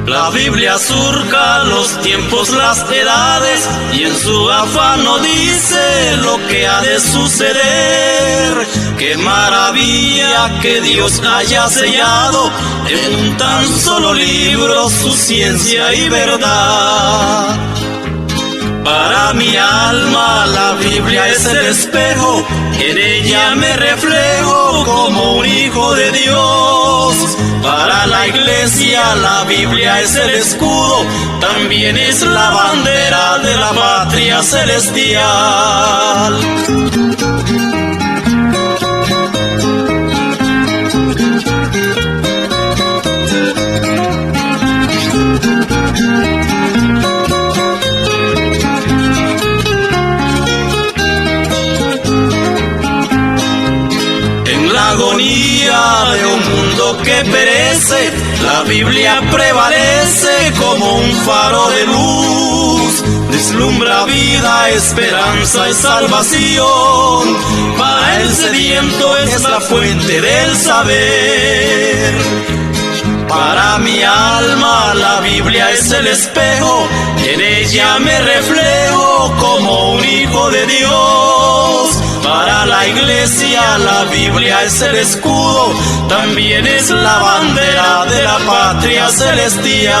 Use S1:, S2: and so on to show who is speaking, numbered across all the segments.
S1: La Biblia surca los tiempos, las edades, y en su afán no dice lo que ha de suceder. Qué maravilla que Dios haya sellado en un tan solo libro su ciencia y verdad. Para mi alma la Biblia es el espejo, en ella me reflejo como un hijo de Dios. Para la iglesia la Biblia es el escudo, también es la bandera de la patria celestial. Agonía de un mundo que perece, la Biblia prevalece como un faro de luz. Deslumbra vida, esperanza y salvación. Para el sediento es la fuente del saber. Para mi alma la Biblia es el espejo, en ella me reflejo como un hijo de Dios. Para la iglesia la Biblia es el escudo, también es la bandera de la patria celestial.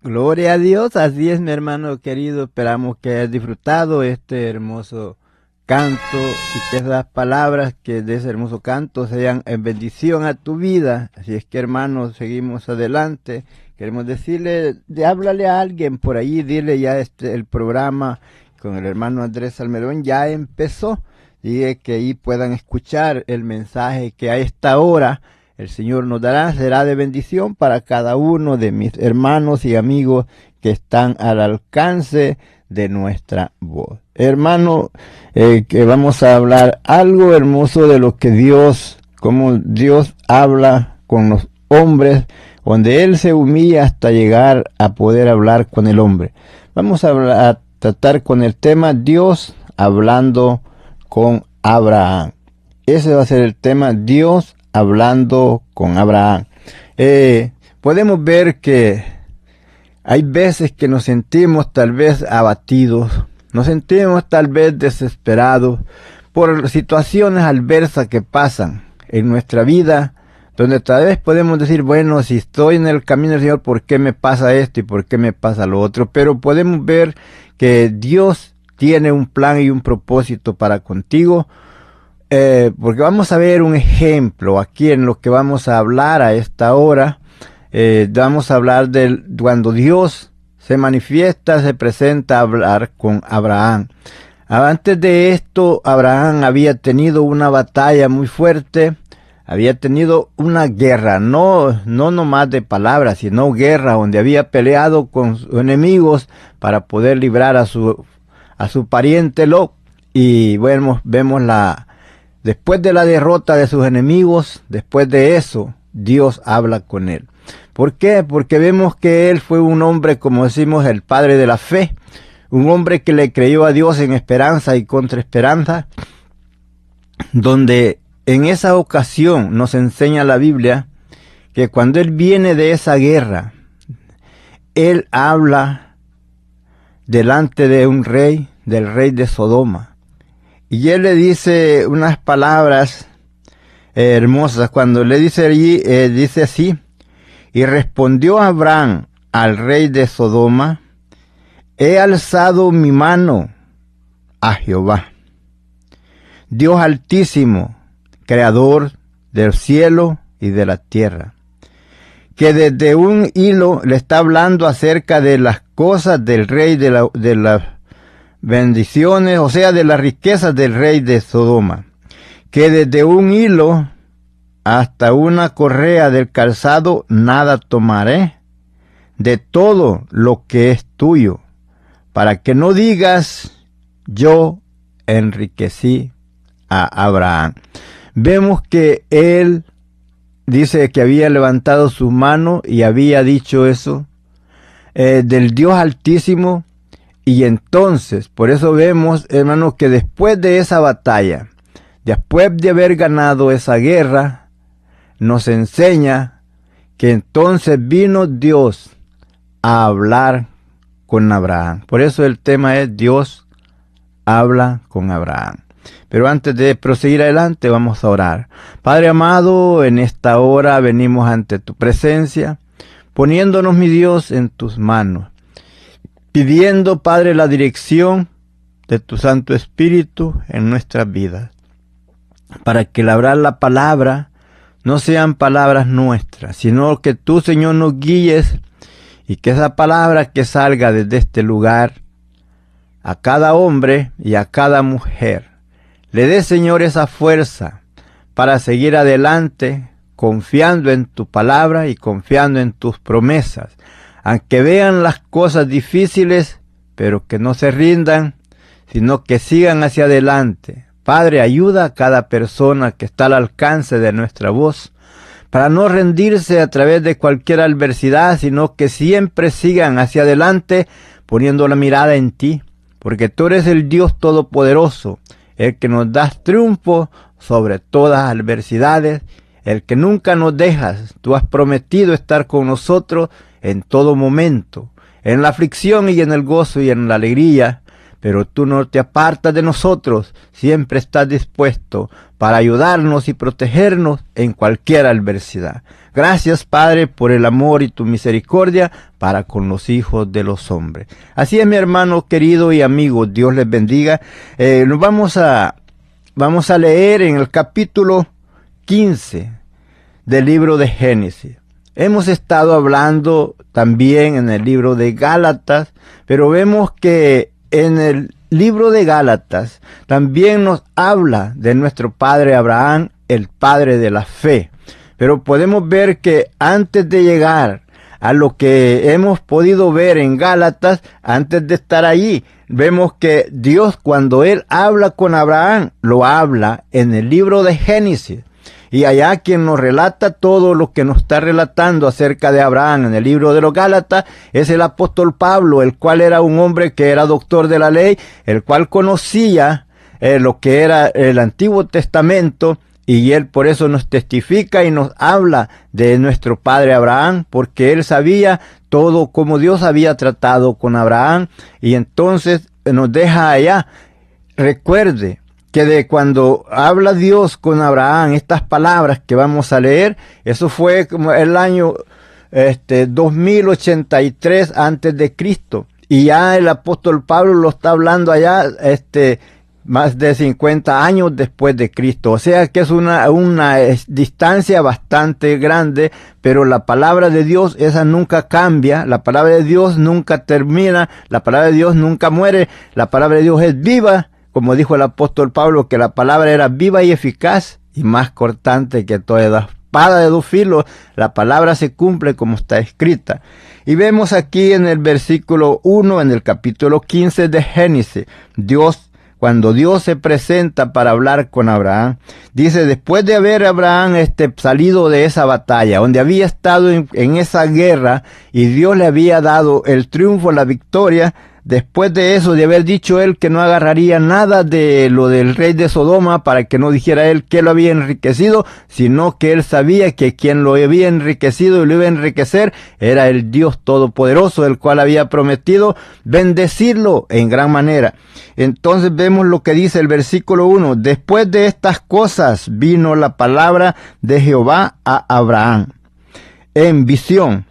S2: Gloria a Dios, así es, mi hermano querido. Esperamos que hayas disfrutado este hermoso canto y que esas palabras que de ese hermoso canto sean en bendición a tu vida. Así es que, hermanos, seguimos adelante. Queremos decirle, háblale a alguien por ahí, dile ya el programa con el hermano Andrés Salmerón ya empezó. Dile que ahí puedan escuchar el mensaje que a esta hora el Señor nos dará, será de bendición para cada uno de mis hermanos y amigos que están al alcance de nuestra voz. Hermano, que vamos a hablar algo hermoso de lo que Dios, como Dios habla con los hombres, donde Él se humilla hasta llegar a poder hablar con el hombre. Vamos a tratar con el tema Dios hablando con Abraham. Ese va a ser el tema, Dios hablando con Abraham. Podemos ver que hay veces que nos sentimos tal vez abatidos, nos sentimos tal vez desesperados por situaciones adversas que pasan en nuestra vida, donde tal vez podemos decir, bueno, si estoy en el camino del Señor, ¿por qué me pasa esto y por qué me pasa lo otro? Pero podemos ver que Dios tiene un plan y un propósito para contigo, porque vamos a ver un ejemplo aquí en lo que vamos a hablar a esta hora. Vamos a hablar de cuando Dios se manifiesta, se presenta a hablar con Abraham. Antes de esto, Abraham había tenido una batalla muy fuerte, había tenido una guerra, no nomás de palabras, sino guerra, donde había peleado con sus enemigos para poder librar a su pariente Lot. Y bueno, vemos después de la derrota de sus enemigos, después de eso, Dios habla con él. ¿Por qué? Porque vemos que él fue un hombre, como decimos, el padre de la fe, un hombre que le creyó a Dios en esperanza y contra esperanza, donde en esa ocasión nos enseña la Biblia que cuando él viene de esa guerra, él habla delante de un rey, del rey de Sodoma, y él le dice unas palabras hermosas. Cuando le dice allí, dice así: y respondió Abraham al rey de Sodoma: he alzado mi mano a Jehová, Dios altísimo, creador del cielo y de la tierra, que desde un hilo le está hablando acerca de las cosas del rey, de las bendiciones, o sea, de las riquezas del rey de Sodoma, que desde un hilo hasta una correa del calzado nada tomaré de todo lo que es tuyo, para que no digas yo enriquecí a Abraham. Vemos que él dice que había levantado su mano y había dicho eso del Dios Altísimo. Y entonces, por eso vemos, hermanos, que después de esa batalla, después de haber ganado esa guerra, nos enseña que entonces vino Dios a hablar con Abraham. Por eso el tema es Dios habla con Abraham. Pero antes de proseguir adelante, vamos a orar. Padre amado, en esta hora venimos ante tu presencia, poniéndonos, mi Dios, en tus manos, pidiendo, Padre, la dirección de tu Santo Espíritu en nuestras vidas, para que al hablar la palabra no sean palabras nuestras, sino que tú, Señor, nos guíes y que esa palabra que salga desde este lugar a cada hombre y a cada mujer le dé, Señor, esa fuerza para seguir adelante, confiando en tu palabra y confiando en tus promesas. Aunque vean las cosas difíciles, pero que no se rindan, sino que sigan hacia adelante. Padre, ayuda a cada persona que está al alcance de nuestra voz, para no rendirse a través de cualquier adversidad, sino que siempre sigan hacia adelante, poniendo la mirada en ti, porque tú eres el Dios Todopoderoso, el que nos das triunfo sobre todas las adversidades, el que nunca nos dejas. Tú has prometido estar con nosotros en todo momento, en la aflicción y en el gozo y en la alegría, pero tú no te apartas de nosotros, siempre estás dispuesto para ayudarnos y protegernos en cualquier adversidad. Gracias, Padre, por el amor y tu misericordia para con los hijos de los hombres. Así es, mi hermano querido y amigo, Dios les bendiga. Nos vamos a leer en el capítulo 15 del libro de Génesis. Hemos estado hablando también en el libro de Gálatas, pero vemos que en el libro de Gálatas también nos habla de nuestro padre Abraham, el padre de la fe. Pero podemos ver que antes de llegar a lo que hemos podido ver en Gálatas, antes de estar allí, vemos que Dios, cuando Él habla con Abraham, lo habla en el libro de Génesis. Y allá quien nos relata todo lo que nos está relatando acerca de Abraham en el libro de los Gálatas es el apóstol Pablo, el cual era un hombre que era doctor de la ley, el cual conocía lo que era el Antiguo Testamento, y él por eso nos testifica y nos habla de nuestro padre Abraham, porque él sabía todo cómo Dios había tratado con Abraham, y entonces nos deja allá. Recuerde que de cuando habla Dios con Abraham, estas palabras que vamos a leer, eso fue como el año 2083 antes de Cristo. Y ya el apóstol Pablo lo está hablando allá, más de 50 años después de Cristo. O sea que es una distancia bastante grande, pero la palabra de Dios, esa nunca cambia, la palabra de Dios nunca termina, la palabra de Dios nunca muere, la palabra de Dios es viva, como dijo el apóstol Pablo, que la palabra era viva y eficaz y más cortante que toda espada de dos filos. La palabra se cumple como está escrita. Y vemos aquí en el versículo 1, en el capítulo 15 de Génesis, cuando Dios se presenta para hablar con Abraham, dice, después de haber Abraham salido de esa batalla, donde había estado en esa guerra, y Dios le había dado el triunfo, la victoria, después de eso, de haber dicho él que no agarraría nada de lo del rey de Sodoma, para que no dijera él que lo había enriquecido, sino que él sabía que quien lo había enriquecido y lo iba a enriquecer era el Dios Todopoderoso, el cual había prometido bendecirlo en gran manera. Entonces vemos lo que dice el versículo 1. Después de estas cosas vino la palabra de Jehová a Abraham en visión,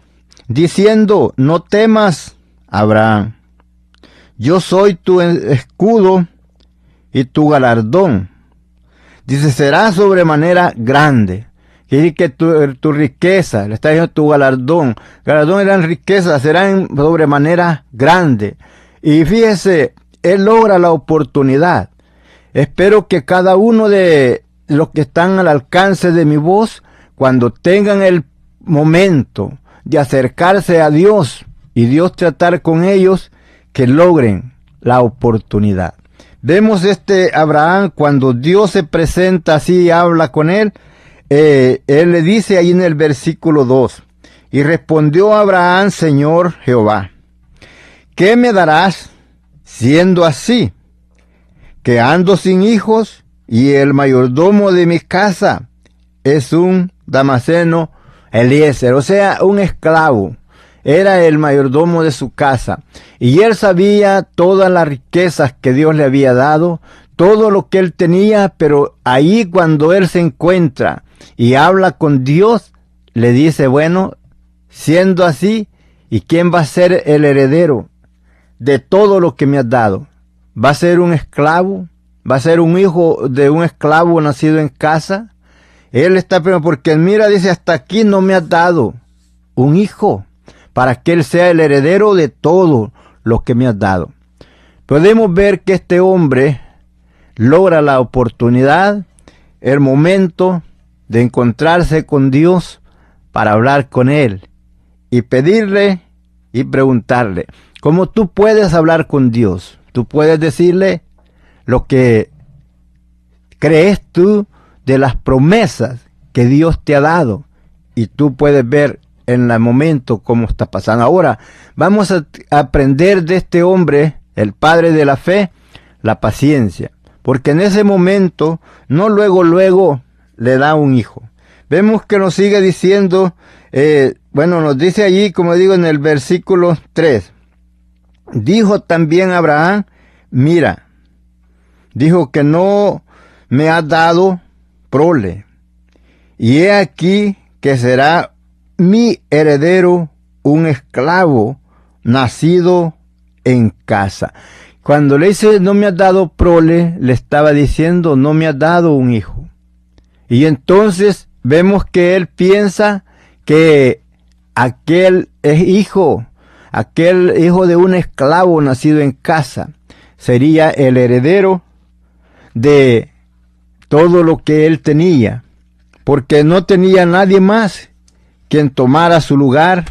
S2: diciendo, no temas, Abraham. Yo soy tu escudo y tu galardón. Dice, será sobremanera grande. Quiere decir que tu riqueza, le está diciendo tu galardón. Galardón eran riquezas, serán sobremanera grande. Y fíjese, él logra la oportunidad. Espero que cada uno de los que están al alcance de mi voz, cuando tengan el momento de acercarse a Dios y Dios tratar con ellos, que logren la oportunidad. Vemos Abraham, cuando Dios se presenta así y habla con él, él le dice ahí en el versículo 2, y respondió Abraham, Señor Jehová, ¿qué me darás siendo así, que ando sin hijos y el mayordomo de mi casa es un Damaseno Eliezer, o sea, un esclavo. Era el mayordomo de su casa y él sabía todas las riquezas que Dios le había dado, todo lo que él tenía, pero ahí cuando él se encuentra y habla con Dios, le dice, bueno, siendo así, ¿y quién va a ser el heredero de todo lo que me has dado? ¿Va a ser un esclavo? ¿Va a ser un hijo de un esclavo nacido en casa? Él está primero porque mira, dice, hasta aquí no me has dado un hijo para que él sea el heredero de todo lo que me has dado. Podemos ver que este hombre logra la oportunidad, el momento de encontrarse con Dios para hablar con él y pedirle y preguntarle. ¿Cómo tú puedes hablar con Dios? Tú puedes decirle lo que crees tú de las promesas que Dios te ha dado y tú puedes ver en el momento cómo está pasando. Ahora vamos a aprender de este hombre, el padre de la fe, la paciencia, porque en ese momento no luego le da un hijo. Vemos que nos sigue diciendo, nos dice allí, como digo en el versículo 3, dijo también Abraham, mira, dijo que no me has dado prole, y he aquí que será mi heredero un esclavo nacido en casa. Cuando le dice no me has dado prole, le estaba diciendo no me has dado un hijo. Y entonces vemos que él piensa que aquel hijo de un esclavo nacido en casa, sería el heredero de todo lo que él tenía, porque no tenía nadie más quien tomara su lugar,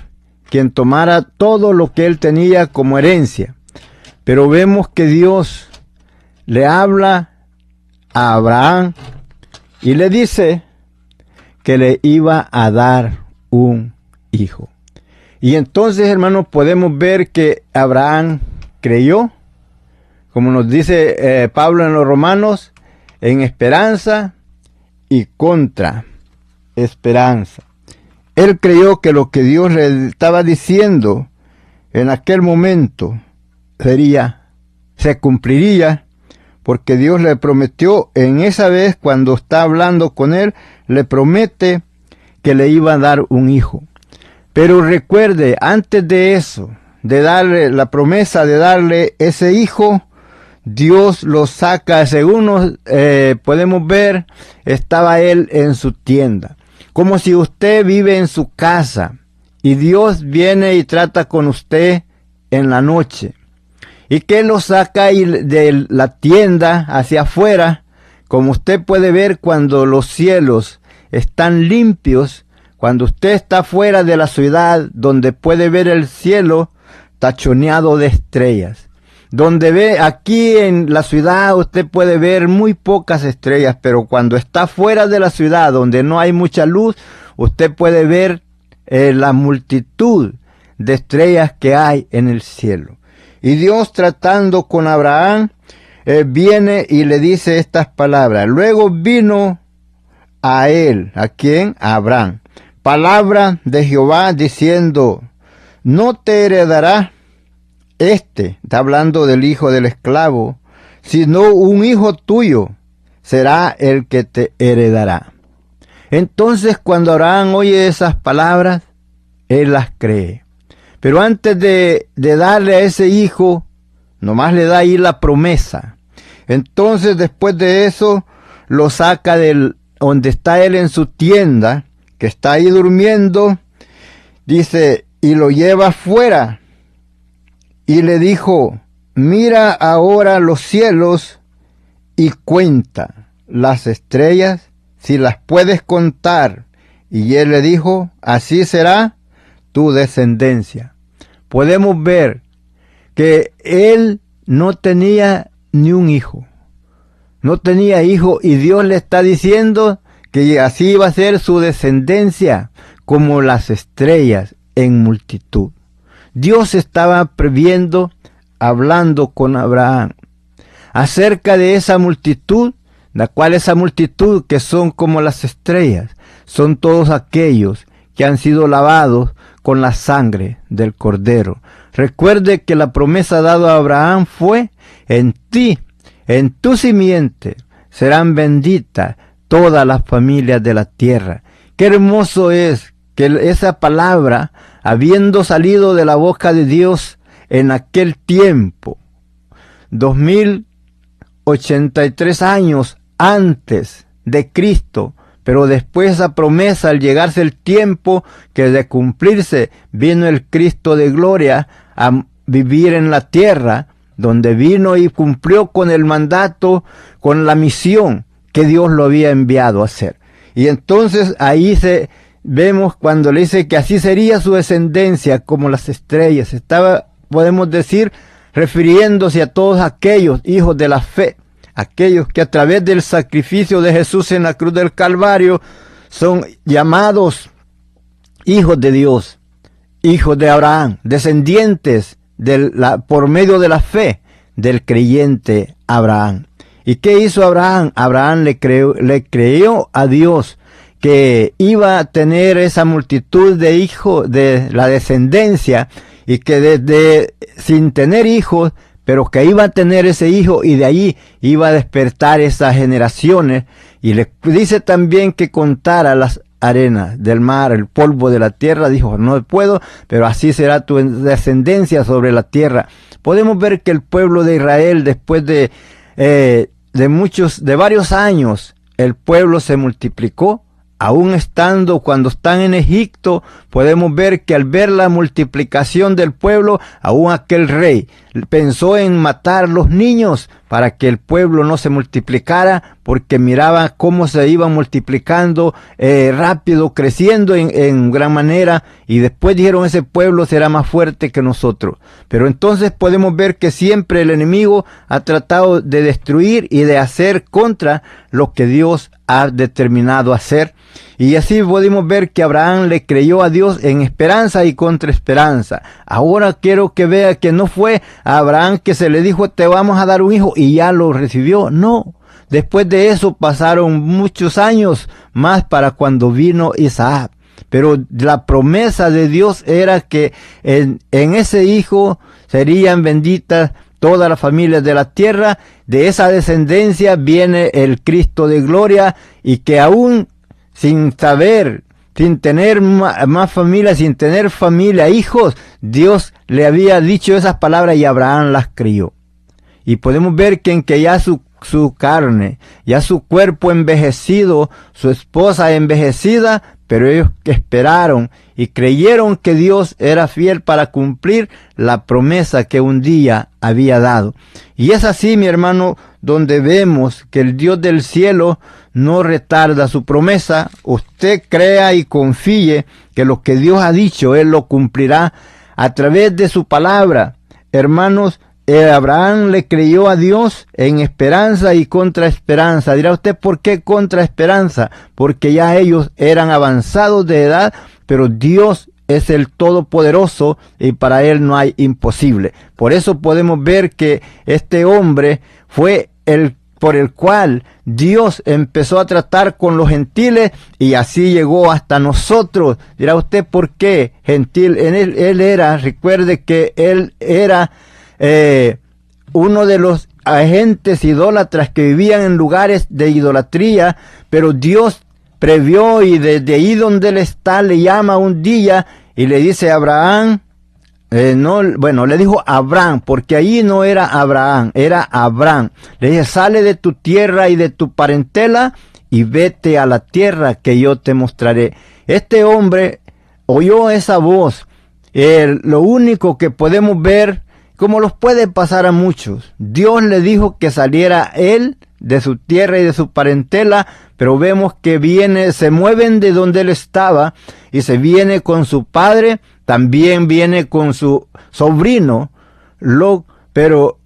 S2: quien tomara todo lo que él tenía como herencia. Pero vemos que Dios le habla a Abraham y le dice que le iba a dar un hijo. Y entonces, hermanos, podemos ver que Abraham creyó, como nos dice Pablo en los Romanos, en esperanza y contra esperanza. Él creyó que lo que Dios le estaba diciendo en aquel momento se cumpliría, porque Dios le prometió en esa vez cuando está hablando con él, le promete que le iba a dar un hijo. Pero recuerde, antes de eso, de darle la promesa de darle ese hijo, Dios lo saca, según podemos ver, estaba él en su tienda. Como si usted vive en su casa y Dios viene y trata con usted en la noche. Y que lo saca de la tienda hacia afuera, como usted puede ver cuando los cielos están limpios, cuando usted está fuera de la ciudad, donde puede ver el cielo tachoneado de estrellas. Donde ve aquí en la ciudad usted puede ver muy pocas estrellas, pero cuando está fuera de la ciudad donde no hay mucha luz, usted puede ver la multitud de estrellas que hay en el cielo. Y Dios, tratando con Abraham, viene y le dice estas palabras. Luego vino a él, ¿a quién? A Abraham. Palabra de Jehová diciendo, no te heredará está hablando del hijo del esclavo, sino un hijo tuyo será el que te heredará. Entonces, cuando Abraham oye esas palabras, él las cree. Pero antes de darle a ese hijo, nomás le da ahí la promesa. Entonces, después de eso, lo saca del donde está él en su tienda, que está ahí durmiendo, dice, y lo lleva fuera. Y le dijo, mira ahora los cielos y cuenta las estrellas, si las puedes contar. Y él le dijo, así será tu descendencia. Podemos ver que él no tenía ni un hijo. No tenía hijo y Dios le está diciendo que así iba a ser su descendencia como las estrellas en multitud. Dios estaba previendo hablando con Abraham acerca de esa multitud, la cual esa multitud que son como las estrellas, son todos aquellos que han sido lavados con la sangre del Cordero. Recuerde que la promesa dada a Abraham fue: en ti, en tu simiente, serán benditas todas las familias de la tierra. Qué hermoso es que esa palabra, habiendo salido de la boca de Dios en aquel tiempo, 2083 años antes de Cristo, pero después esa promesa, al llegarse el tiempo que de cumplirse, vino el Cristo de gloria a vivir en la tierra, donde vino y cumplió con el mandato, con la misión que Dios lo había enviado a hacer. Y entonces ahí vemos cuando le dice que así sería su descendencia como las estrellas. Estaba, podemos decir, refiriéndose a todos aquellos hijos de la fe, aquellos que a través del sacrificio de Jesús en la cruz del Calvario son llamados hijos de Dios, hijos de Abraham, descendientes por medio de la fe del creyente Abraham. ¿Y qué hizo Abraham? Abraham le creyó a Dios que iba a tener esa multitud de hijos de la descendencia, y que sin tener hijos, pero que iba a tener ese hijo, y de ahí iba a despertar esas generaciones. Y le dice también que contara las arenas del mar, el polvo de la tierra. Dijo: no puedo, pero así será tu descendencia sobre la tierra. Podemos ver que el pueblo de Israel, después de varios años, el pueblo se multiplicó. Aún cuando están en Egipto, podemos ver que al ver la multiplicación del pueblo, aún aquel rey pensó en matar los niños para que el pueblo no se multiplicara, porque miraba cómo se iba multiplicando rápido, creciendo en gran manera, y después dijeron: ese pueblo será más fuerte que nosotros. Pero entonces podemos ver que siempre el enemigo ha tratado de destruir y de hacer contra lo que Dios ha determinado hacer. Y así podemos ver que Abraham le creyó a Dios en esperanza y contra esperanza. Ahora quiero que vea que no fue a Abraham que se le dijo: te vamos a dar un hijo, y ya lo recibió. No. Después de eso pasaron muchos años más para cuando vino Isaac. Pero la promesa de Dios era que en ese hijo serían benditas todas las familias de la tierra. De esa descendencia viene el Cristo de gloria, y que aún sin saber, sin tener más familia, sin tener familia, hijos, Dios le había dicho esas palabras y Abraham las creyó. Y podemos ver que ya su carne, ya su cuerpo envejecido, su esposa envejecida, pero ellos esperaron y creyeron que Dios era fiel para cumplir la promesa que un día había dado. Y es así, mi hermano, donde vemos que el Dios del cielo no retarda su promesa. Usted crea y confíe que lo que Dios ha dicho, Él lo cumplirá a través de su palabra. Hermanos, Abraham le creyó a Dios en esperanza y contra esperanza. Dirá usted: ¿por qué contra esperanza? Porque ya ellos eran avanzados de edad, pero Dios es el Todopoderoso y para Él no hay imposible. Por eso podemos ver que este hombre fue por el cual Dios empezó a tratar con los gentiles, y así llegó hasta nosotros. Dirá usted: ¿por qué gentil? Él era, recuerde que él era uno de los agentes idólatras que vivían en lugares de idolatría, pero Dios previó, y desde ahí donde él está le llama un día y le dice a Abraham, le dijo Abraham, porque ahí no era Abraham, era Abraham. Le dice: sale de tu tierra y de tu parentela y vete a la tierra que yo te mostraré. Este hombre oyó esa voz. Lo único que podemos ver, como los puede pasar a muchos, Dios le dijo que saliera él de su tierra y de su parentela, pero vemos que se mueven de donde él estaba, y se viene con su padre, también viene con su sobrino, pero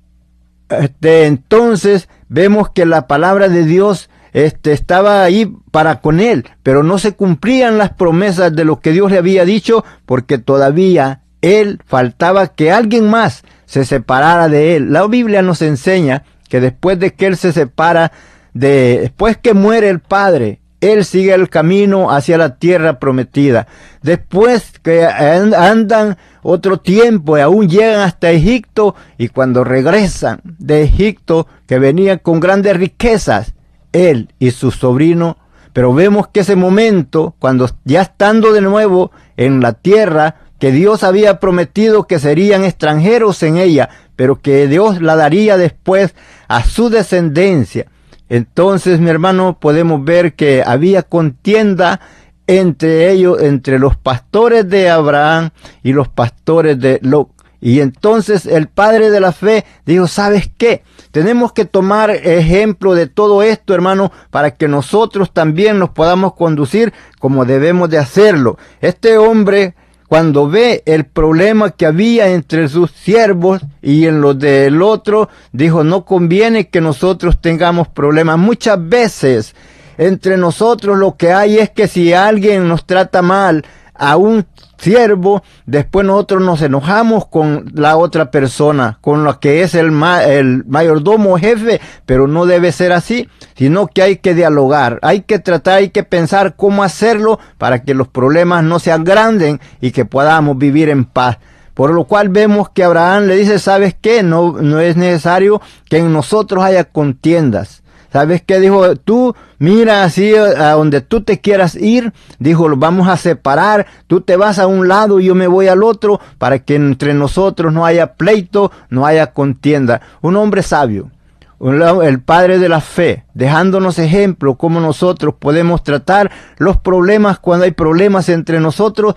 S2: entonces vemos que la palabra de Dios estaba ahí para con él, pero no se cumplían las promesas de lo que Dios le había dicho, porque todavía él faltaba que alguien más se separara de él. La Biblia nos enseña que después de que él se separa, después que muere el padre, él sigue el camino hacia la tierra prometida. Después que andan otro tiempo y aún llegan hasta Egipto, y cuando regresan de Egipto, que venían con grandes riquezas, él y su sobrino. Pero vemos que ese momento, cuando ya estando de nuevo en la tierra, que Dios había prometido que serían extranjeros en ella, pero que Dios la daría después a su descendencia. Entonces, mi hermano, podemos ver que había contienda entre ellos, entre los pastores de Abraham y los pastores de Lot. Y entonces el padre de la fe dijo, ¿sabes qué? Tenemos que tomar ejemplo de todo esto, hermano, para que nosotros también nos podamos conducir como debemos de hacerlo. Este hombre, cuando ve el problema que había entre sus siervos y en los del otro, dijo, no conviene que nosotros tengamos problemas. Muchas veces entre nosotros lo que hay es que si alguien nos trata mal a un siervo, después nosotros nos enojamos con la otra persona, con lo que es el mayordomo jefe, pero no debe ser así, sino que hay que dialogar, hay que tratar, hay que pensar cómo hacerlo para que los problemas no se agranden y que podamos vivir en paz. Por lo cual vemos que Abraham le dice, ¿sabes qué? No es necesario que en nosotros haya contiendas. ¿Sabes qué? Dijo, tú mira así a donde tú te quieras ir. Dijo, lo vamos a separar. Tú te vas a un lado y yo me voy al otro para que entre nosotros no haya pleito, no haya contienda. Un hombre sabio, el padre de la fe, dejándonos ejemplo cómo nosotros podemos tratar los problemas cuando hay problemas entre nosotros,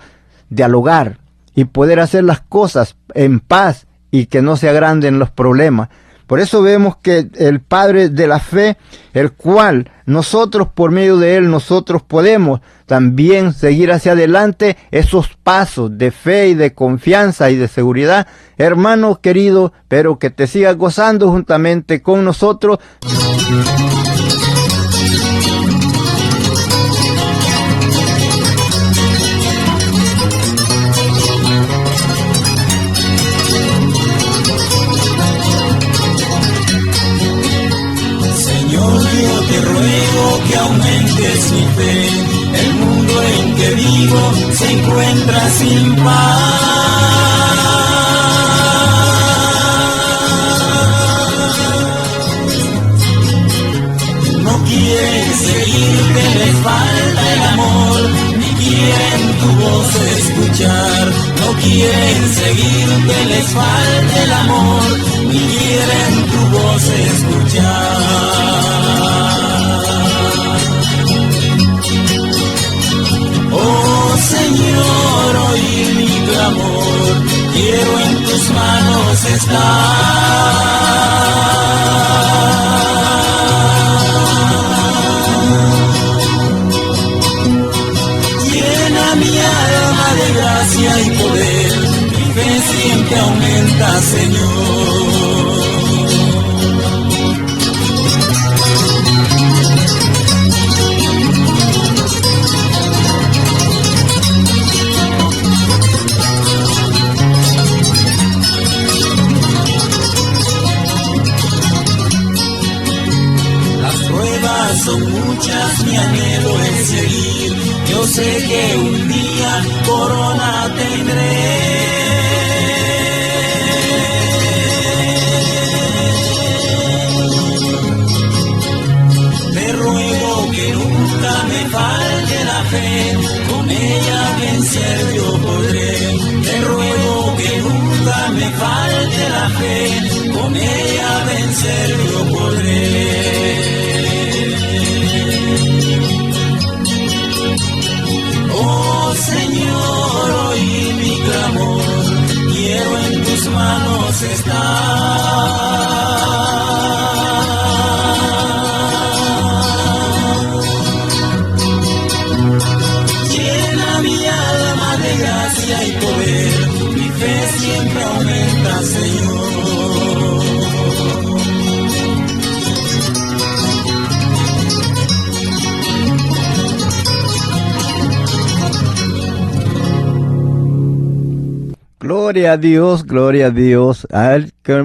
S2: dialogar y poder hacer las cosas en paz y que no se agranden los problemas. Por eso vemos que el padre de la fe, el cual nosotros por medio de él, nosotros podemos también seguir hacia adelante esos pasos de fe y de confianza y de seguridad. Hermano querido, pero que te sigas gozando juntamente con nosotros.
S1: Yo te ruego que aumentes mi fe, el mundo en que vivo se encuentra sin paz. No quieren seguirte, les falta el amor, ni quieren tu voz escuchar. No quieren seguirte, les falta el amor, ni quieren tu voz escuchar. Oh Señor, oí mi clamor, quiero en tus manos estar. Llena mi alma de gracia y poder, mi fe siempre aumenta, Señor. Son muchas, mi anhelo es seguir. Yo sé que un día corona tendré. Te ruego que nunca me falte la fe, con ella vencer yo podré. Te ruego que nunca me falte la fe, con ella vencer yo podré. Oh Señor, oí mi clamor, quiero en tus manos estar. Llena mi alma de gracia y poder, mi fe siempre aumenta, Señor.
S2: Gloria a Dios, gloria a Dios.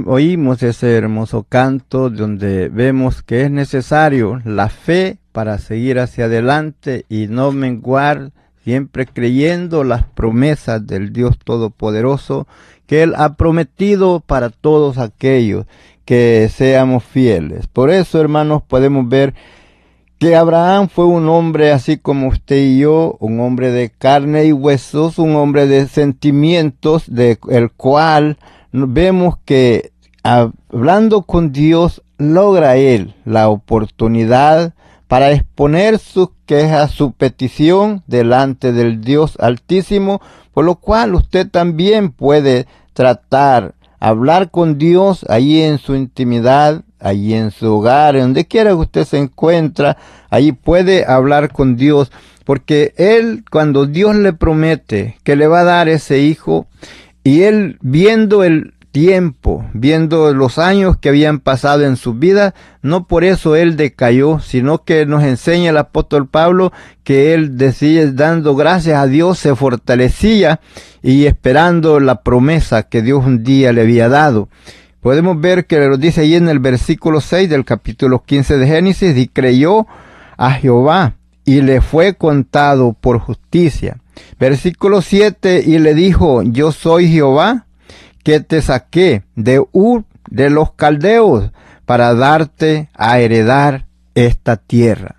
S2: Oímos ese hermoso canto donde vemos que es necesario la fe para seguir hacia adelante y no menguar, siempre creyendo las promesas del Dios Todopoderoso que Él ha prometido para todos aquellos que seamos fieles. Por eso, hermanos, podemos ver que Abraham fue un hombre así como usted y yo, un hombre de carne y huesos, un hombre de sentimientos, de el cual vemos que hablando con Dios logra él la oportunidad para exponer sus quejas, su petición delante del Dios Altísimo, por lo cual usted también puede hablar con Dios allí en su intimidad, allí en su hogar, donde quiera que usted se encuentra, allí puede hablar con Dios, porque él, cuando Dios le promete que le va a dar ese hijo, y él viendo el tiempo, viendo los años que habían pasado en su vida, no por eso él decayó, sino que nos enseña el apóstol Pablo que él decía, dando gracias a Dios, se fortalecía y esperando la promesa que Dios un día le había dado. Podemos ver que lo dice ahí en el versículo 6 del capítulo 15 de Génesis, y creyó a Jehová y le fue contado por justicia. Versículo 7, y le dijo, yo soy Jehová, que te saqué de Ur de los caldeos para darte a heredar esta tierra.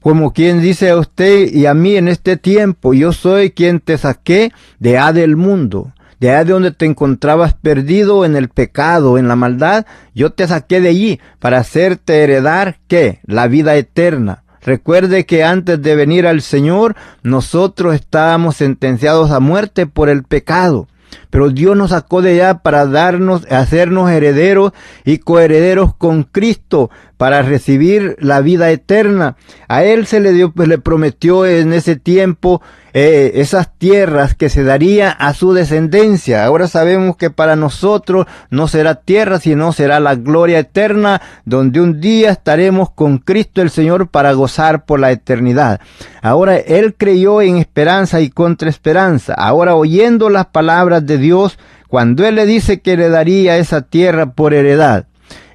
S2: Como quien dice a usted y a mí en este tiempo, yo soy quien te saqué de allá del mundo, de allá de donde te encontrabas perdido en el pecado, en la maldad, yo te saqué de allí para hacerte heredar, ¿qué? La vida eterna. Recuerde que antes de venir al Señor, nosotros estábamos sentenciados a muerte por el pecado. Pero Dios nos sacó de allá para hacernos herederos y coherederos con Cristo para recibir la vida eterna. A Él se le dio, pues le prometió en ese tiempo esas tierras que se daría a su descendencia. Ahora sabemos que para nosotros no será tierra, sino será la gloria eterna, donde un día estaremos con Cristo el Señor para gozar por la eternidad. Ahora Él creyó en esperanza y contra esperanza. Ahora, oyendo las palabras de Dios, cuando Él le dice que le daría esa tierra por heredad,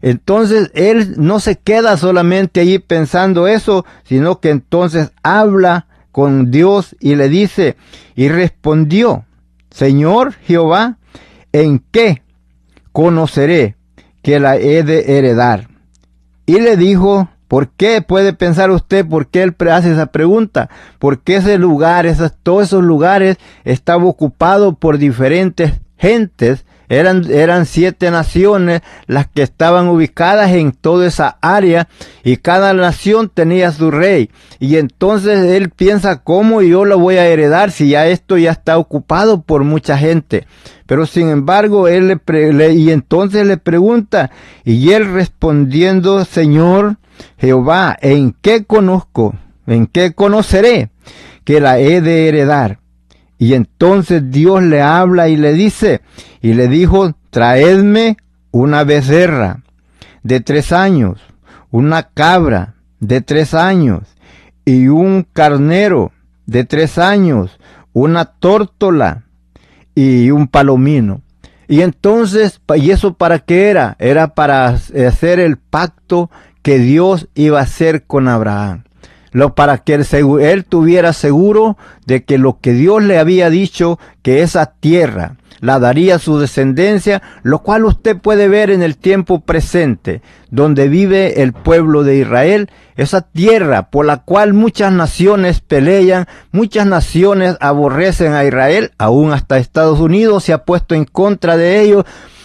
S2: entonces Él no se queda solamente allí pensando eso, sino que entonces habla con Dios y le dice, y respondió, Señor Jehová, ¿en qué conoceré que la he de heredar? Y le dijo, ¿por qué puede pensar usted por qué él hace esa pregunta? Porque ese lugar, todos esos lugares estaban ocupados por diferentes gentes. Eran 7 naciones las que estaban ubicadas en toda esa área, y cada nación tenía su rey. Y entonces él piensa, ¿cómo yo lo voy a heredar si ya esto ya está ocupado por mucha gente? Pero sin embargo, y entonces le pregunta, y él respondiendo, Señor Jehová, ¿en qué conoceré que la he de heredar? Y entonces Dios le habla y le dice, y le dijo, traedme una becerra de 3 años, una cabra de 3 años, y un carnero de 3 años, una tórtola y un palomino. Y entonces, ¿y eso para qué era? Era para hacer el pacto que Dios iba a hacer con Abraham. Para que él tuviera seguro de que lo que Dios le había dicho, que esa tierra la daría a su descendencia, lo cual usted puede ver en el tiempo presente, donde vive el pueblo de Israel, esa tierra por la cual muchas naciones pelean, muchas naciones aborrecen a Israel, aún hasta Estados Unidos se ha puesto en contra de ellos.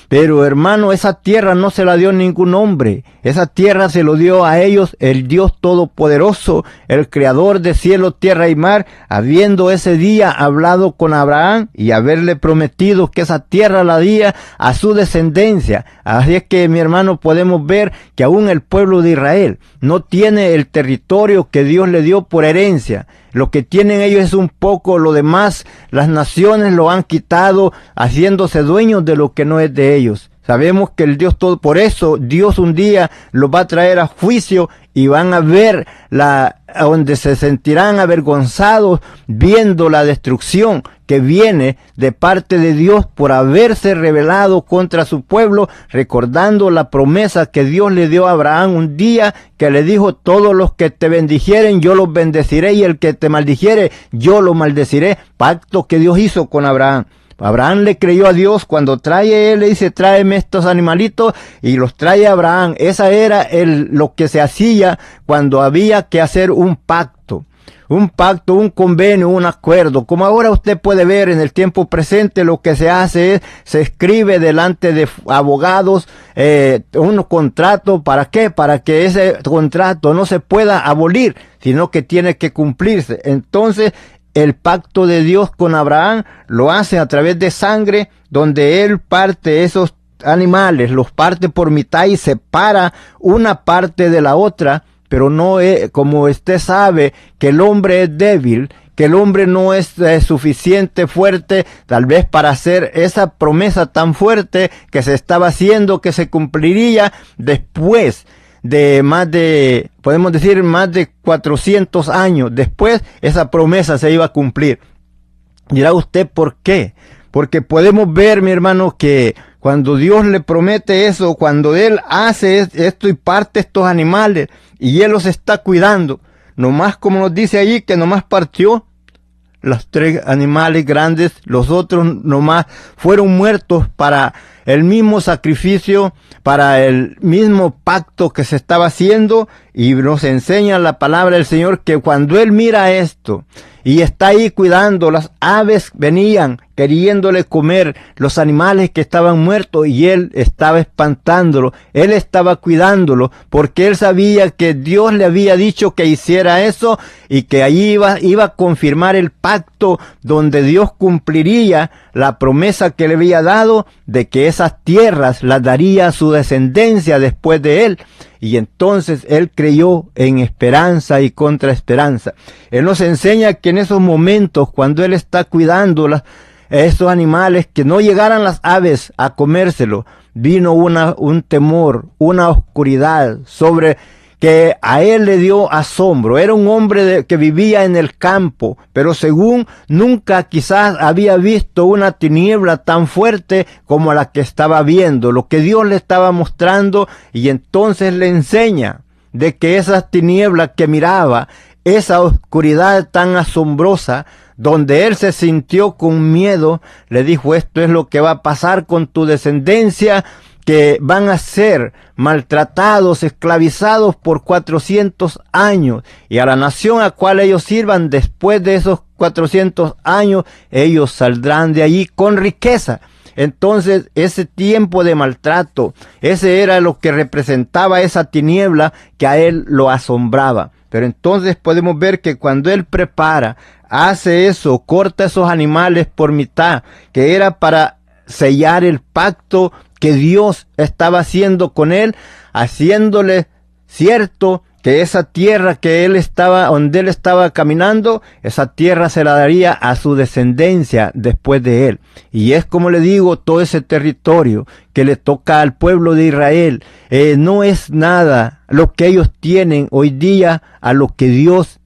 S2: Pero hermano, esa tierra no se la dio ningún hombre. Esa tierra se lo dio a ellos el Dios Todopoderoso, el Creador de cielo, tierra y mar, habiendo ese día hablado con Abraham y haberle prometido que esa tierra la daría a su descendencia. Así es que, mi hermano, podemos ver que aún el pueblo de Israel no tiene el territorio que Dios le dio por herencia. Lo que tienen ellos es un poco, lo demás las naciones lo han quitado, haciéndose dueños de lo que no es de ellos. Sabemos que el Dios todo, por eso Dios un día los va a traer a juicio y van a ver donde se sentirán avergonzados viendo la destrucción que viene de parte de Dios por haberse rebelado contra su pueblo, recordando la promesa que Dios le dio a Abraham un día, que le dijo: todos los que te bendijeren yo los bendeciré, y el que te maldijere yo lo maldeciré. Pacto que Dios hizo con Abraham. Abraham le creyó a Dios cuando él le dice: tráeme estos animalitos, y los trae a Abraham. Esa era lo que se hacía cuando había que hacer un pacto, un convenio, un acuerdo. Como ahora usted puede ver en el tiempo presente, lo que se hace es, se escribe delante de abogados un contrato. ¿Para qué? Para que ese contrato no se pueda abolir, sino que tiene que cumplirse. Entonces, el pacto de Dios con Abraham lo hace a través de sangre, donde él parte esos animales, los parte por mitad y separa una parte de la otra. Pero no es, como usted sabe, que el hombre es débil, que el hombre no es suficiente fuerte, tal vez para hacer esa promesa tan fuerte que se estaba haciendo, que se cumpliría después de podemos decir, más de 400 años. Después, esa promesa se iba a cumplir. Dirá usted, ¿por qué? Porque podemos ver, mi hermano, que cuando Dios le promete eso, cuando Él hace esto y parte estos animales, y Él los está cuidando, nomás como nos dice allí, que nomás partió los 3 animales grandes, los otros nomás fueron muertos para el mismo sacrificio, para el mismo pacto que se estaba haciendo. Y nos enseña la palabra del Señor que cuando Él mira esto y está ahí cuidando, las aves venían queriéndole comer los animales que estaban muertos, y Él estaba espantándolo, Él estaba cuidándolo, porque Él sabía que Dios le había dicho que hiciera eso, y que allí iba a confirmar el pacto, donde Dios cumpliría la promesa que le había dado, de que esas tierras las daría a su descendencia después de Él. Y entonces Él creyó en esperanza y contra esperanza. Él nos enseña que en esos momentos, cuando Él está cuidando estos animales, que no llegaran las aves a comérselo, vino un temor, una oscuridad sobre que a Él le dio asombro. Era un hombre que vivía en el campo, pero según nunca quizás había visto una tiniebla tan fuerte como la que estaba viendo, lo que Dios le estaba mostrando. Y entonces le enseña de que esas tinieblas que miraba, esa oscuridad tan asombrosa, donde él se sintió con miedo, le dijo: esto es lo que va a pasar con tu descendencia, que van a ser maltratados, esclavizados por 400 años. Y a la nación a cual ellos sirvan, después de esos 400 años, ellos saldrán de allí con riqueza. Entonces, ese tiempo de maltrato, ese era lo que representaba esa tiniebla que a él lo asombraba. Pero entonces podemos ver que cuando él prepara, hace eso, corta esos animales por mitad, que era para sellar el pacto que Dios estaba haciendo con él, haciéndole cierto que esa tierra donde él estaba caminando, esa tierra se la daría a su descendencia después de él. Y es, como le digo, todo ese territorio que le toca al pueblo de Israel, no es nada lo que ellos tienen hoy día a lo que Dios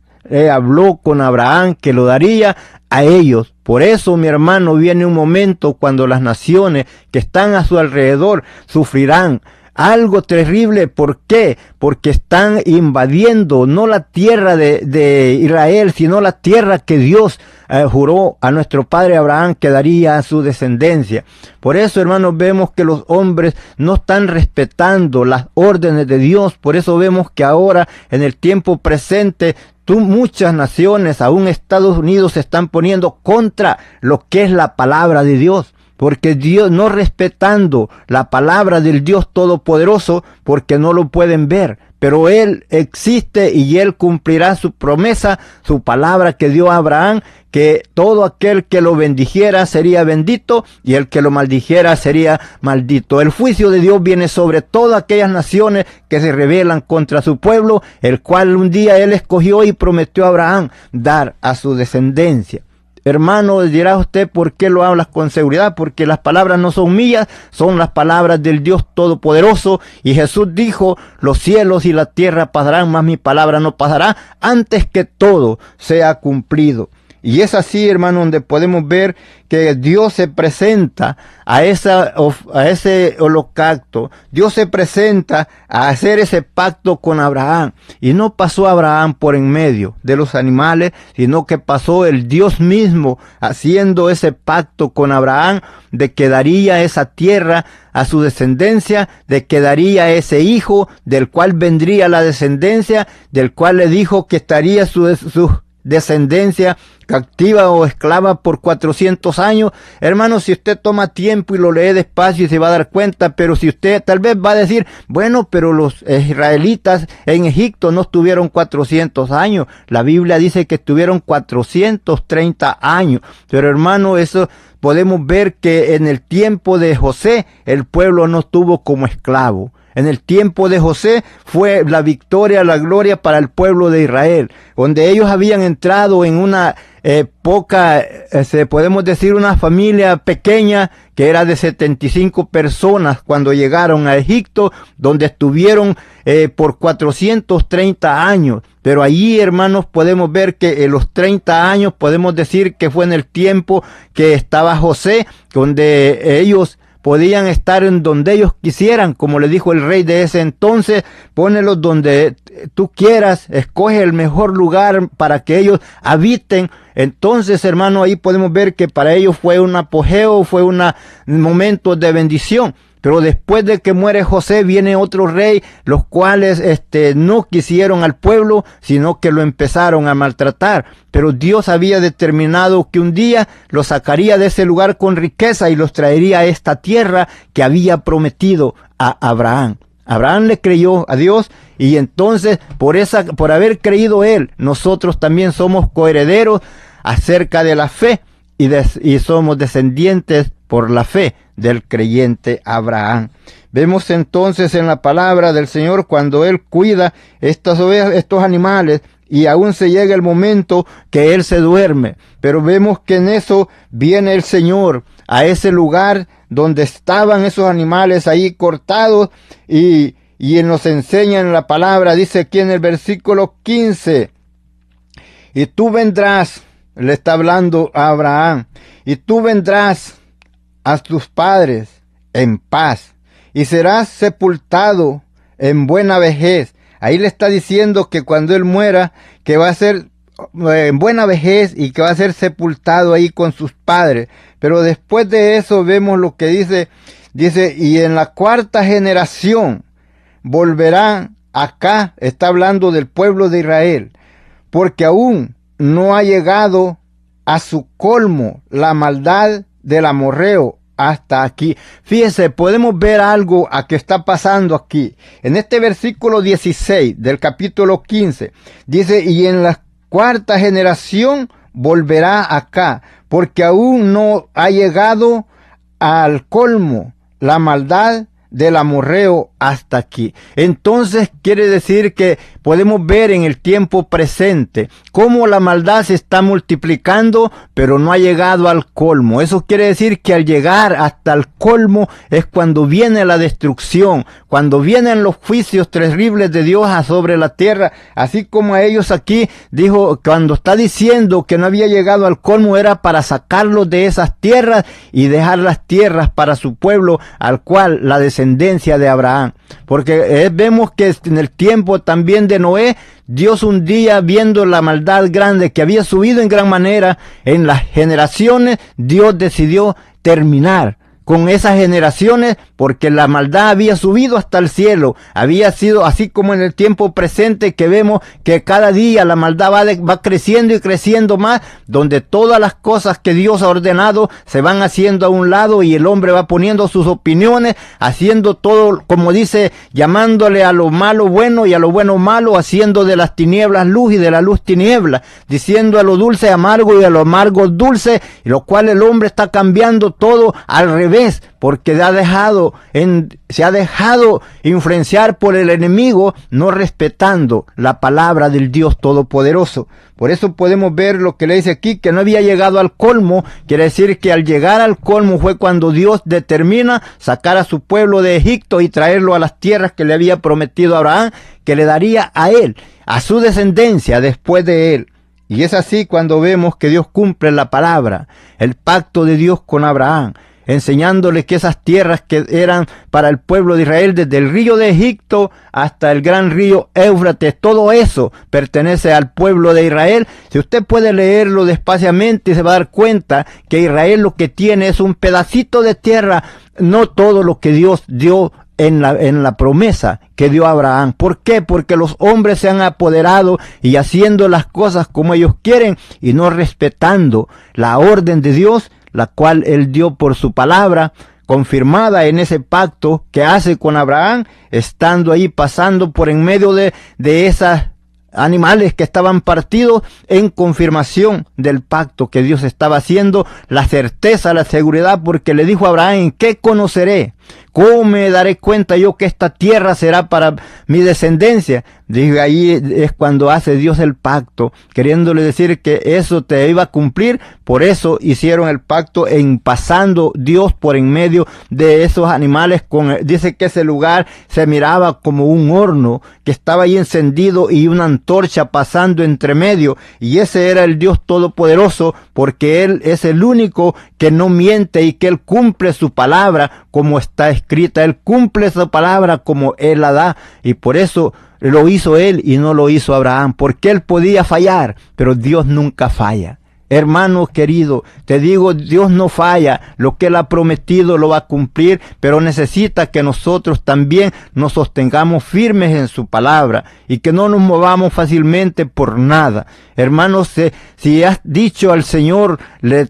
S2: habló con Abraham que lo daría a ellos. Por eso, mi hermano, viene un momento cuando las naciones que están a su alrededor sufrirán algo terrible. ¿Por qué? Porque están invadiendo no la tierra de Israel, sino la tierra que Dios juró a nuestro padre Abraham que daría a su descendencia. Por eso, hermanos, vemos que los hombres no están respetando las órdenes de Dios. Por eso vemos que ahora, en el tiempo presente, muchas naciones, aún Estados Unidos, se están poniendo contra lo que es la palabra de Dios. Porque Dios, no respetando la palabra del Dios Todopoderoso, porque no lo pueden ver. Pero Él existe y Él cumplirá su promesa, su palabra que dio a Abraham, que todo aquel que lo bendijera sería bendito y el que lo maldijera sería maldito. El juicio de Dios viene sobre todas aquellas naciones que se rebelan contra su pueblo, el cual un día Él escogió y prometió a Abraham dar a su descendencia. Hermano, dirá usted, ¿por qué lo hablas con seguridad? Porque las palabras no son mías, son las palabras del Dios Todopoderoso. Y Jesús dijo: los cielos y la tierra pasarán, mas mi palabra no pasará, antes que todo sea cumplido. Y es así, hermano, donde podemos ver que Dios se presenta a ese holocausto. Dios se presenta a hacer ese pacto con Abraham. Y no pasó Abraham por en medio de los animales, sino que pasó el Dios mismo haciendo ese pacto con Abraham de que daría esa tierra a su descendencia, de que daría ese hijo del cual vendría la descendencia, del cual le dijo que estaría su descendencia captiva o esclava por 400 años. Hermano, si usted toma tiempo y lo lee despacio y se va a dar cuenta, pero si usted tal vez va a decir, bueno, pero los israelitas en Egipto no estuvieron 400 años. La Biblia dice que estuvieron 430 años. Pero hermano, eso podemos ver que en el tiempo de José, el pueblo no estuvo como esclavo. En el tiempo de José fue la victoria, la gloria para el pueblo de Israel, donde ellos habían entrado en una podemos decir una familia pequeña que era de 75 personas cuando llegaron a Egipto, donde estuvieron por 430 años. Pero allí, hermanos, podemos ver que en los 30 años podemos decir que fue en el tiempo que estaba José, donde ellos podían estar en donde ellos quisieran, como le dijo el rey de ese entonces, pónelos donde tú quieras, escoge el mejor lugar para que ellos habiten. Entonces, hermano, ahí podemos ver que para ellos fue un apogeo, fue un momento de bendición. Pero después de que muere José, viene otro rey, los cuales no quisieron al pueblo, sino que lo empezaron a maltratar. Pero Dios había determinado que un día los sacaría de ese lugar con riqueza y los traería a esta tierra que había prometido a Abraham. Abraham le creyó a Dios y entonces por haber creído él, nosotros también somos coherederos acerca de la fe y somos descendientes por la fe del creyente Abraham. Vemos entonces en la palabra del Señor cuando Él cuida estas ovejas, estos animales, y aún se llega el momento que Él se duerme. Pero vemos que en eso viene el Señor a ese lugar donde estaban esos animales ahí cortados y nos enseña en la palabra, dice aquí en el versículo 15, y tú vendrás, le está hablando a Abraham, y tú vendrás a tus padres en paz y serás sepultado en buena vejez. Ahí le está diciendo que cuando él muera, que va a ser en buena vejez y que va a ser sepultado ahí con sus padres. Pero después de eso vemos lo que dice, y en la cuarta generación volverán acá, está hablando del pueblo de Israel, porque aún no ha llegado a su colmo la maldad del amorreo hasta aquí. Fíjese, podemos ver algo a que está pasando aquí. En este versículo 16 del capítulo 15, dice, y en la cuarta generación volverá acá, porque aún no ha llegado al colmo la maldad del amorreo hasta aquí. Entonces quiere decir que podemos ver en el tiempo presente cómo la maldad se está multiplicando, pero no ha llegado al colmo. Eso quiere decir que al llegar hasta el colmo es cuando viene la destrucción, cuando vienen los juicios terribles de Dios sobre la tierra, así como a ellos aquí dijo, cuando está diciendo que no había llegado al colmo, era para sacarlos de esas tierras y dejar las tierras para su pueblo, al cual la descendencia de Abraham. Porque vemos que en el tiempo también de Noé, Dios un día, viendo la maldad grande que había subido en gran manera en las generaciones, Dios decidió terminar con esas generaciones, porque la maldad había subido hasta el cielo. Había sido así como en el tiempo presente, que vemos que cada día la maldad va creciendo y creciendo más, donde todas las cosas que Dios ha ordenado se van haciendo a un lado y el hombre va poniendo sus opiniones, haciendo todo, como dice, llamándole a lo malo bueno y a lo bueno malo, haciendo de las tinieblas luz y de la luz tinieblas, diciendo a lo dulce amargo y a lo amargo dulce, y lo cual el hombre está cambiando todo al revés, porque se ha dejado influenciar por el enemigo, no respetando la palabra del Dios Todopoderoso. Por eso podemos ver lo que le dice aquí, que no había llegado al colmo. Quiere decir que al llegar al colmo fue cuando Dios determina sacar a su pueblo de Egipto y traerlo a las tierras que le había prometido a Abraham, que le daría a él, a su descendencia después de él. Y es así cuando vemos que Dios cumple la palabra, el pacto de Dios con Abraham, enseñándole que esas tierras que eran para el pueblo de Israel, desde el río de Egipto hasta el gran río Éufrates, todo eso pertenece al pueblo de Israel. Si usted puede leerlo despaciamente, se va a dar cuenta que Israel lo que tiene es un pedacito de tierra, no todo lo que Dios dio en la promesa que dio a Abraham. ¿Por qué? Porque los hombres se han apoderado y haciendo las cosas como ellos quieren y no respetando la orden de Dios, la cual Él dio por su palabra, confirmada en ese pacto que hace con Abraham, estando ahí pasando por en medio de esas animales que estaban partidos, en confirmación del pacto que Dios estaba haciendo, la certeza, la seguridad, porque le dijo a Abraham: ¿en qué conoceré? ¿Cómo me daré cuenta yo que esta tierra será para mi descendencia? Dije, ahí es cuando hace Dios el pacto, queriéndole decir que eso te iba a cumplir. Por eso hicieron el pacto, en pasando Dios por en medio de esos animales. Dice que ese lugar se miraba como un horno que estaba ahí encendido y una antorcha pasando entre medio. Y ese era el Dios Todopoderoso, porque Él es el único que no miente y que Él cumple su palabra como está escrita. Él cumple su palabra como Él la da, y por eso lo hizo Él y no lo hizo Abraham, porque Él podía fallar, pero Dios nunca falla. Hermano querido, te digo, Dios no falla, lo que Él ha prometido lo va a cumplir, pero necesita que nosotros también nos sostengamos firmes en su palabra y que no nos movamos fácilmente por nada. Hermanos, si has dicho al Señor,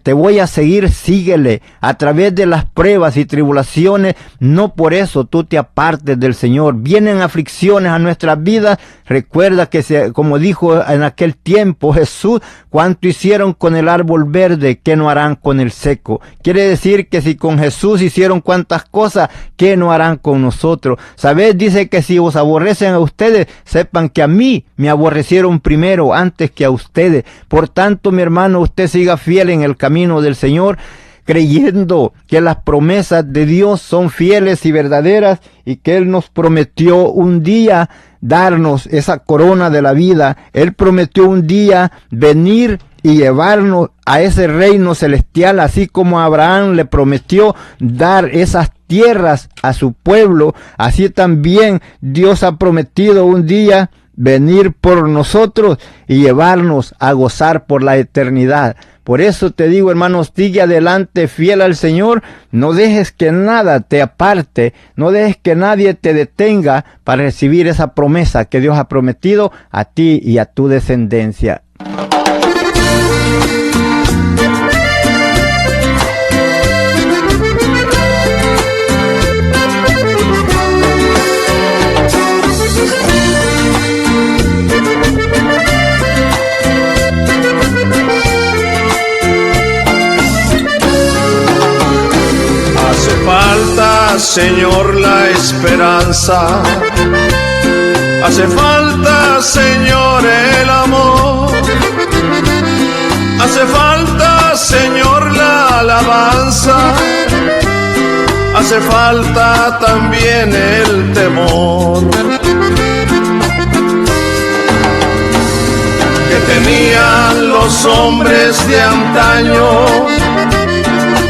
S2: te voy a seguir, síguele a través de las pruebas y tribulaciones. No por eso tú te apartes del Señor. Vienen aflicciones a nuestras vidas. Recuerda que, como dijo en aquel tiempo Jesús, cuánto hicieron con el árbol verde, ¿qué no harán con el seco? Quiere decir que si con Jesús hicieron cuantas cosas, ¿qué no harán con nosotros? ¿Sabes? Dice que si os aborrecen a ustedes, sepan que a mí me aborrecieron primero, antes que a ustedes. Por tanto, mi hermano, usted siga fiel en el camino del Señor, creyendo que las promesas de Dios son fieles y verdaderas, y que Él nos prometió un día darnos esa corona de la vida. Él prometió un día venir y llevarnos a ese reino celestial, así como Abraham le prometió dar esas tierras a su pueblo. Así también Dios ha prometido un día venir por nosotros y llevarnos a gozar por la eternidad. Por eso te digo, hermanos, sigue adelante fiel al Señor. No dejes que nada te aparte, no dejes que nadie te detenga para recibir esa promesa que Dios ha prometido a ti y a tu descendencia.
S3: Falta, Señor, la esperanza. Hace falta, Señor, el amor. Hace falta, Señor, la alabanza. Hace falta también el temor que tenían los hombres de antaño,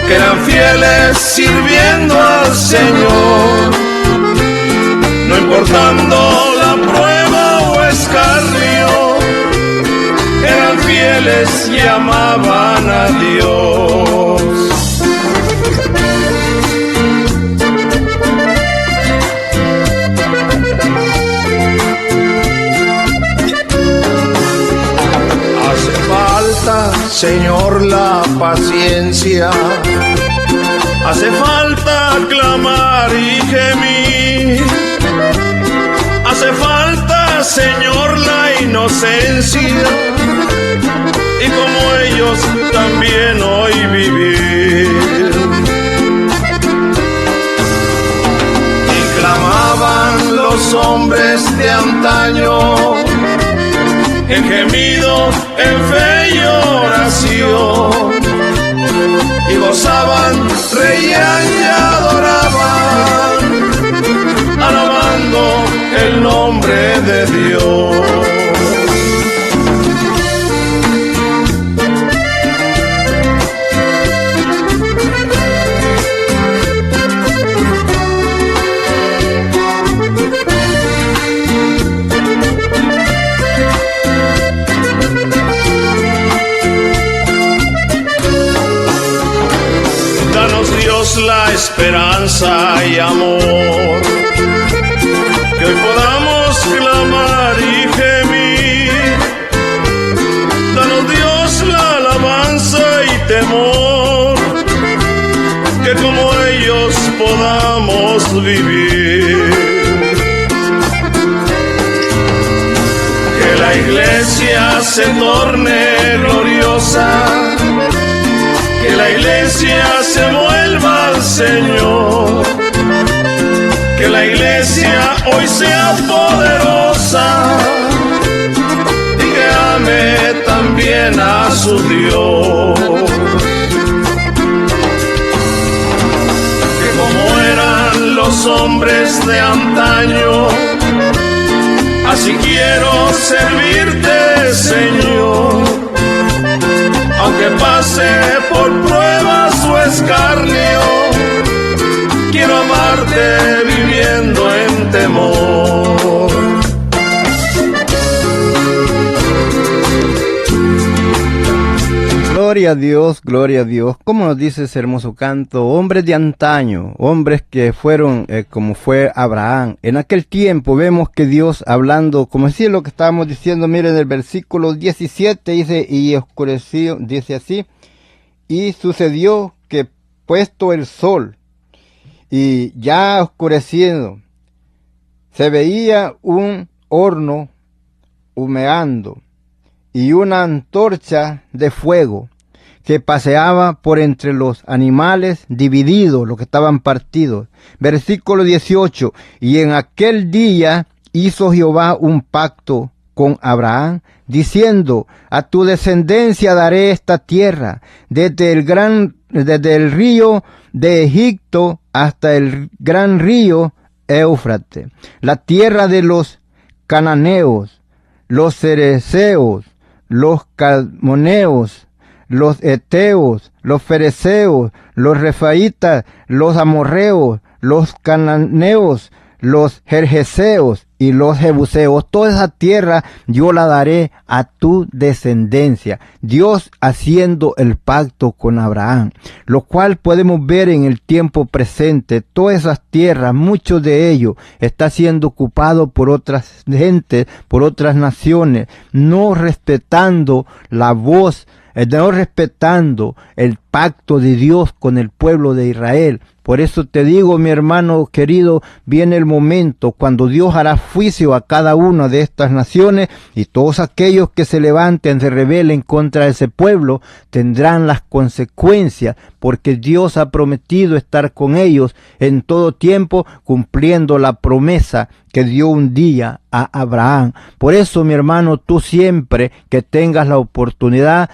S3: que eran fieles sirviendo al Señor, no importando la prueba o escarnio, eran fieles y amaban a Dios. Hace falta, Señor, la paciencia. Hace falta clamar y gemir. Hace falta, Señor, la inocencia, y como ellos también hoy vivir. Y clamaban los hombres de antaño, en gemidos, en fe y oración, y gozaban, reían y adoraban, alabando el nombre de Dios. esperanza y amor. Que hoy podamos clamar y gemir. Danos Dios la alabanza y temor. Que como ellos podamos vivir. Que la iglesia se torne gloriosa. Que la iglesia se vuelva al Señor. Que la iglesia hoy sea poderosa y que ame también a su Dios. Que como eran los hombres de antaño, así quiero servirte, Señor. Aunque pase por pruebas o escarnio, quiero amarte viviendo en temor.
S2: Gloria a Dios, gloria a Dios. Como nos dice ese hermoso canto, hombres de antaño, hombres que fueron como fue Abraham. En aquel tiempo vemos que Dios hablando, como decía lo que estábamos diciendo, miren el versículo 17, dice, y oscureció, dice así, y sucedió que puesto el sol, y ya oscureciendo, se veía un horno humeando y una antorcha de fuego que paseaba por entre los animales divididos, los que estaban partidos. Versículo 18, y en aquel día hizo Jehová un pacto con Abraham, diciendo, a tu descendencia daré esta tierra, desde el río de Egipto hasta el gran río Éufrates, la tierra de los cananeos, los cerezeos, los calmoneos, los eteos, los fereceos, los refaitas, los amorreos, los cananeos, los jerjeseos y los jebuseos. Toda esa tierra yo la daré a tu descendencia. Dios haciendo el pacto con Abraham, lo cual podemos ver en el tiempo presente. Todas esas tierras, muchos de ellos, está siendo ocupado por otras gentes, por otras naciones, no respetando la voz, no respetando el pacto de Dios con el pueblo de Israel. Por eso te digo, mi hermano querido, viene el momento cuando Dios hará juicio a cada una de estas naciones, y todos aquellos que se levanten, se rebelen contra ese pueblo, tendrán las consecuencias, porque Dios ha prometido estar con ellos en todo tiempo, cumpliendo la promesa que dio un día a Abraham. Por eso, mi hermano, tú siempre que tengas la oportunidad,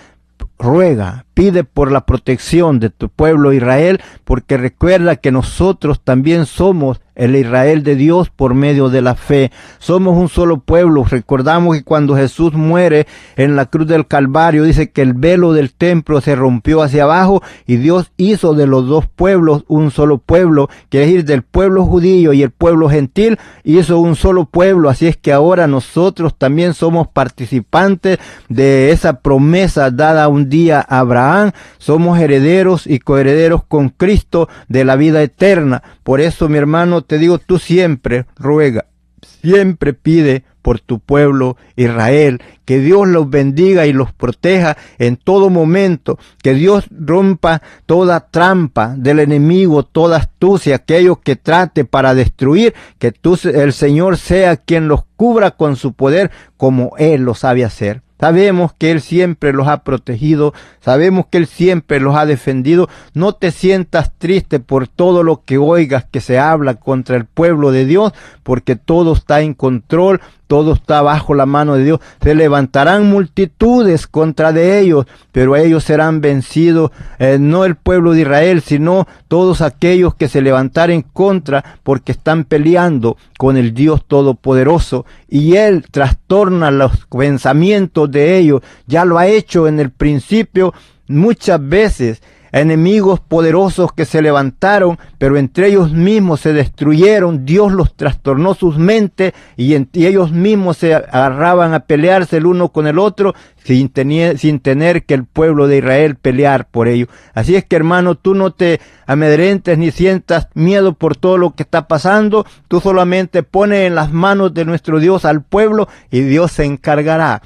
S2: ruega, pide por la protección de tu pueblo Israel, porque recuerda que nosotros también somos el Israel de Dios por medio de la fe. Somos un solo pueblo. Recordamos que cuando Jesús muere en la cruz del Calvario, dice que el velo del templo se rompió hacia abajo y Dios hizo de los dos pueblos un solo pueblo, que es decir, del pueblo judío y el pueblo gentil, hizo un solo pueblo. Así es que ahora nosotros también somos participantes de esa promesa dada un día a Abraham. Somos herederos y coherederos con Cristo de la vida eterna. Por eso, mi hermano, te digo, tú siempre ruega, siempre pide por tu pueblo Israel, que Dios los bendiga y los proteja en todo momento, que Dios rompa toda trampa del enemigo, toda astucia, aquello que trate para destruir, que el Señor sea quien los cubra con su poder como Él lo sabe hacer. Sabemos que Él siempre los ha protegido, sabemos que Él siempre los ha defendido. No te sientas triste por todo lo que oigas que se habla contra el pueblo de Dios, porque todo está en control, todo está bajo la mano de Dios. Se levantarán multitudes contra de ellos, pero ellos serán vencidos, no el pueblo de Israel, sino todos aquellos que se levantaren contra, porque están peleando con el Dios Todopoderoso, y Él trastorna los pensamientos de ellos. Ya lo ha hecho en el principio muchas veces. enemigos poderosos que se levantaron, pero entre ellos mismos se destruyeron. Dios los trastornó sus mentes y ellos mismos se agarraban a pelearse el uno con el otro sin tener que el pueblo de Israel pelear por ello. Así es que, hermano, tú no te amedrentes ni sientas miedo por todo lo que está pasando. Tú solamente pones en las manos de nuestro Dios al pueblo y Dios se encargará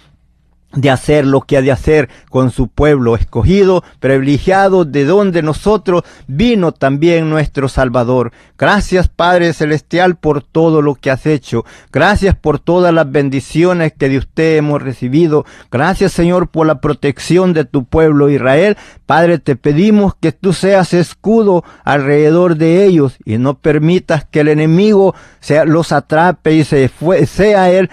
S2: de hacer lo que ha de hacer con su pueblo escogido, privilegiado, de donde nosotros vino también nuestro Salvador. Gracias, Padre Celestial, por todo lo que has hecho. Gracias por todas las bendiciones que de usted hemos recibido. Gracias, Señor, por la protección de tu pueblo Israel. Padre, te pedimos que tú seas escudo alrededor de ellos y no permitas que el enemigo los atrape y sea él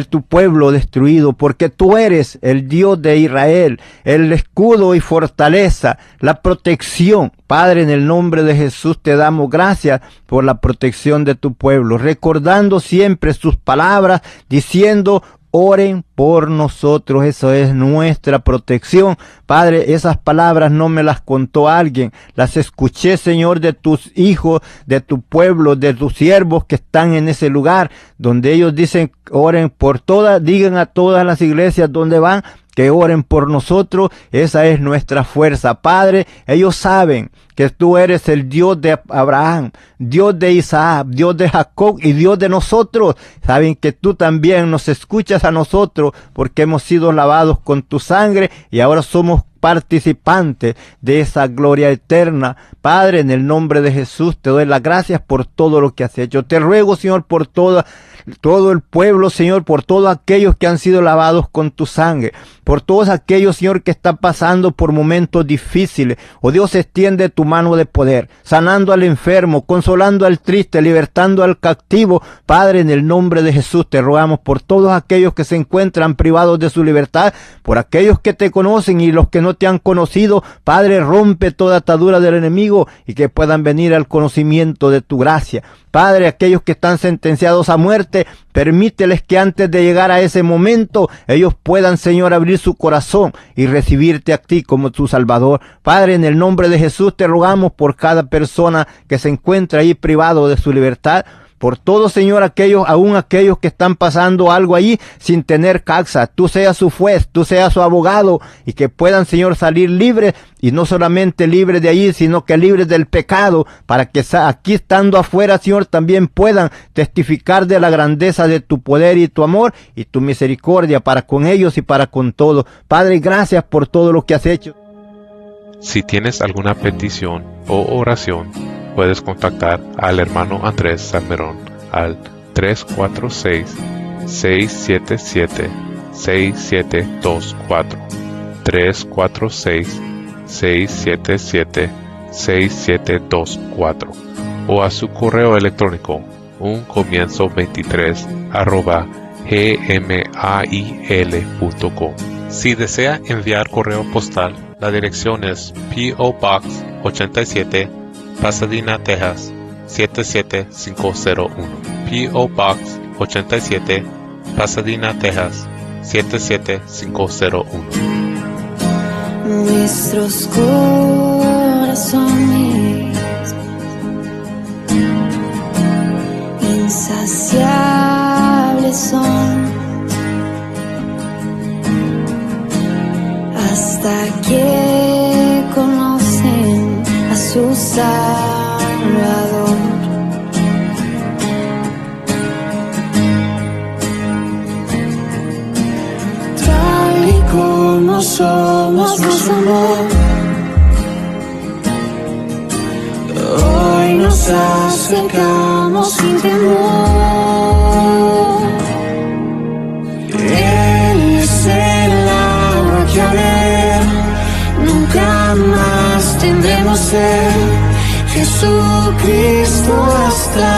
S2: tu pueblo destruido, porque tú eres el Dios de Israel, el escudo y fortaleza, la protección. Padre, en el nombre de Jesús te damos gracias por la protección de tu pueblo, recordando siempre sus palabras, diciendo: oren por nosotros. Eso es nuestra protección. Padre, esas palabras no me las contó alguien. Las escuché, Señor, de tus hijos, de tu pueblo, de tus siervos que están en ese lugar, donde ellos dicen: oren por todas, digan a todas las iglesias donde van que oren por nosotros. Esa es nuestra fuerza. Padre, ellos saben que tú eres el Dios de Abraham, Dios de Isaac, Dios de Jacob y Dios de nosotros. Saben que tú también nos escuchas a nosotros porque hemos sido lavados con tu sangre y ahora somos participantes de esa gloria eterna. Padre, en el nombre de Jesús te doy las gracias por todo lo que has hecho. Te ruego, Señor, por todo el pueblo, Señor, por todos aquellos que han sido lavados con tu sangre, por todos aquellos, Señor, que están pasando por momentos difíciles. Oh Dios, extiende tu mano de poder, sanando al enfermo, consolando al triste, libertando al cautivo. Padre, en el nombre de Jesús te rogamos por todos aquellos que se encuentran privados de su libertad, por aquellos que te conocen y los que no te han conocido. Padre, rompe toda atadura del enemigo y que puedan venir al conocimiento de tu gracia. Padre, aquellos que están sentenciados a muerte, permíteles que antes de llegar a ese momento, ellos puedan, Señor, abrir su corazón y recibirte a ti como tu Salvador. Padre, en el nombre de Jesús te rogamos por cada persona que se encuentra ahí privado de su libertad. Por todos, Señor, aún aquellos que están pasando algo allí sin tener causa. Tú seas su juez, tú seas su abogado y que puedan, Señor, salir libres y no solamente libres de allí, sino que libres del pecado, para que aquí estando afuera, Señor, también puedan testificar de la grandeza de tu poder y tu amor y tu misericordia para con ellos y para con todos. Padre, gracias por todo lo que has hecho.
S4: Si tienes alguna petición o oración, puedes contactar al hermano Andrés Salmerón al 346-677-6724, 346-677-6724, o a su correo electrónico uncomienzo23@gmail.com. Si desea enviar correo postal, la dirección es P.O. Box 87, Pasadena, Texas 77501. P.O. Box 87, Pasadena, Texas 77501.
S5: Nuestros corazones insaciables son hasta que conocen a su Salvador. Tal y como somos, nos amó. Hoy nos acercamos sin temor. Él es el agua que a ver nunca más tendremos sed. Jesucristo basta,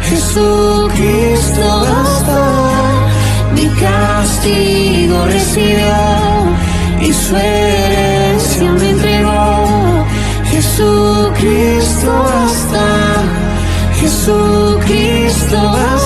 S5: Jesucristo basta. Mi castigo recibió y su herencia me entregó. Jesucristo basta, Jesucristo basta.